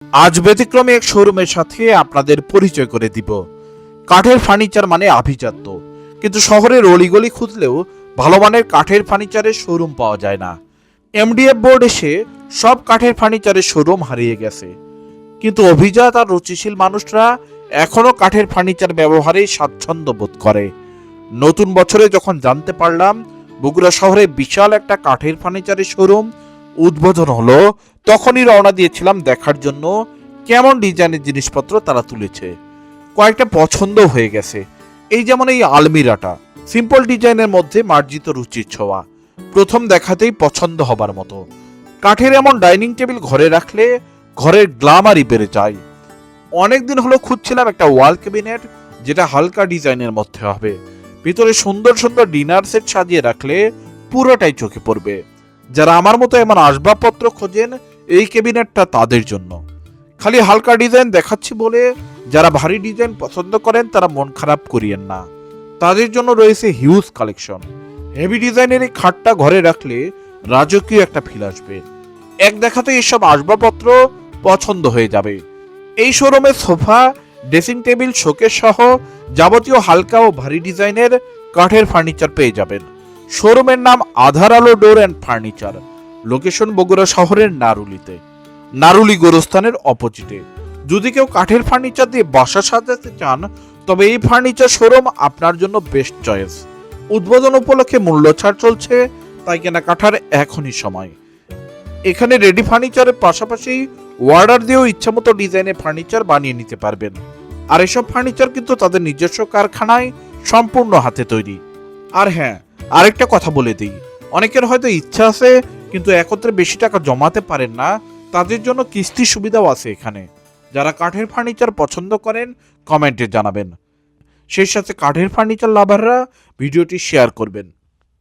আজ ব্যতিক্রমী এক শোরুমের সাথে আপনাদের পরিচয় করে দিব। কাঠের ফার্নিচার মানে আভিজাত্য, কিন্তু শহরের অলিগলি খুঁজলেও ভালো মানের কাঠের ফার্নিচারের শোরুম পাওয়া যায় না। এমডিএফ বোর্ড এসে সব কাঠের ফার্নিচারের শোরুম হারিয়ে গেছে, কিন্তু অভিজাত আর রুচিশীল মানুষরা এখনো কাঠের ফার্নিচার ব্যবহারে স্বাচ্ছন্দ্য বোধ করে। নতুন বছরে যখন জানতে পারলাম বগুড়া শহরে বিশাল একটা কাঠের ফার্নিচারের শোরুম উদ্বোধন হলো, তখনই রওনা দিয়েছিলাম দেখার জন্য কেমন ডিজাইনের জিনিসপত্র তারা তুলেছে। কয়েকটা পছন্দ হয়ে গেছে, এই যেমন এই আলমিরাটা সিম্পল ডিজাইনের মধ্যে মার্জিত রুচির ছোঁয়া, প্রথম দেখাতেই পছন্দ হবার মতো। কাঠের এমন ডাইনিং টেবিল ঘরে রাখলে ঘরের গ্ল্যামারই বেড়ে যায়। অনেকদিন হলো খুঁজছিলাম একটা ওয়াল ক্যাবিনেট যেটা হালকা ডিজাইনের মধ্যে হবে, ভিতরে সুন্দর সুন্দর ডিনার সেট সাজিয়ে রাখলে পুরোটাই চোখে পড়বে। যারা আমার মতো এমন আসবাবপত্র খোঁজেন এই ক্যাবিনেটটা তাদের জন্য। খালি হালকা ডিজাইন দেখাচ্ছি বলে যারা ভারী ডিজাইন পছন্দ করেন তারা মন খারাপ করিয়েন না, তাদের জন্য রয়েছে হিউজ কালেকশন। হেভি ডিজাইনের এই খাটটা ঘরে রাখলে রাজকীয় একটা ফিল আসবে। এক দেখাতে এসব আসবাবপত্র পছন্দ হয়ে যাবে। এই শোরুমে সোফা, ড্রেসিং টেবিল, শোকেস সহ যাবতীয় হালকা ও ভারী ডিজাইনের কাঠের ফার্নিচার পেয়ে যাবেন। শোরুমের নাম আধার আলো door and furniture, location Bogura শহরের নারুলিতে, নারুলি গোরস্থানের অপোজিটে। যদি কেউ কাঠের ফার্নিচার দিয়ে বাসা সাজাতে চান তবে এই ফার্নিচার শোরুম আপনার জন্য বেস্ট চয়েস। উদ্বোধন উপলক্ষে মূল্য ছাড় চলছে, তাই কেনাকাটার এখনই সময়। এখানে রেডি ফার্নিচারের পাশাপাশি অর্ডার দিয়েও ইচ্ছামতো ডিজাইনের ফার্নিচার বানিয়ে নিতে পারবেন। আর এসব ফার্নিচার কিন্তু তাদের নিজস্ব কারখানায় সম্পূর্ণ হাতে তৈরি। আর হ্যাঁ, আরেকটা কথা বলে দিই, অনেকের হয়তো ইচ্ছা আছে কিন্তু একত্রে বেশি টাকা জমাতে পারেন না, তাদের জন্য কিস্তি সুবিধাও আছে এখানে। যারা কাঠের ফার্নিচার পছন্দ করেন কমেন্টে জানাবেন, সেই সাথে কাঠের ফার্নিচার লাভাররা ভিডিওটি শেয়ার করবেন।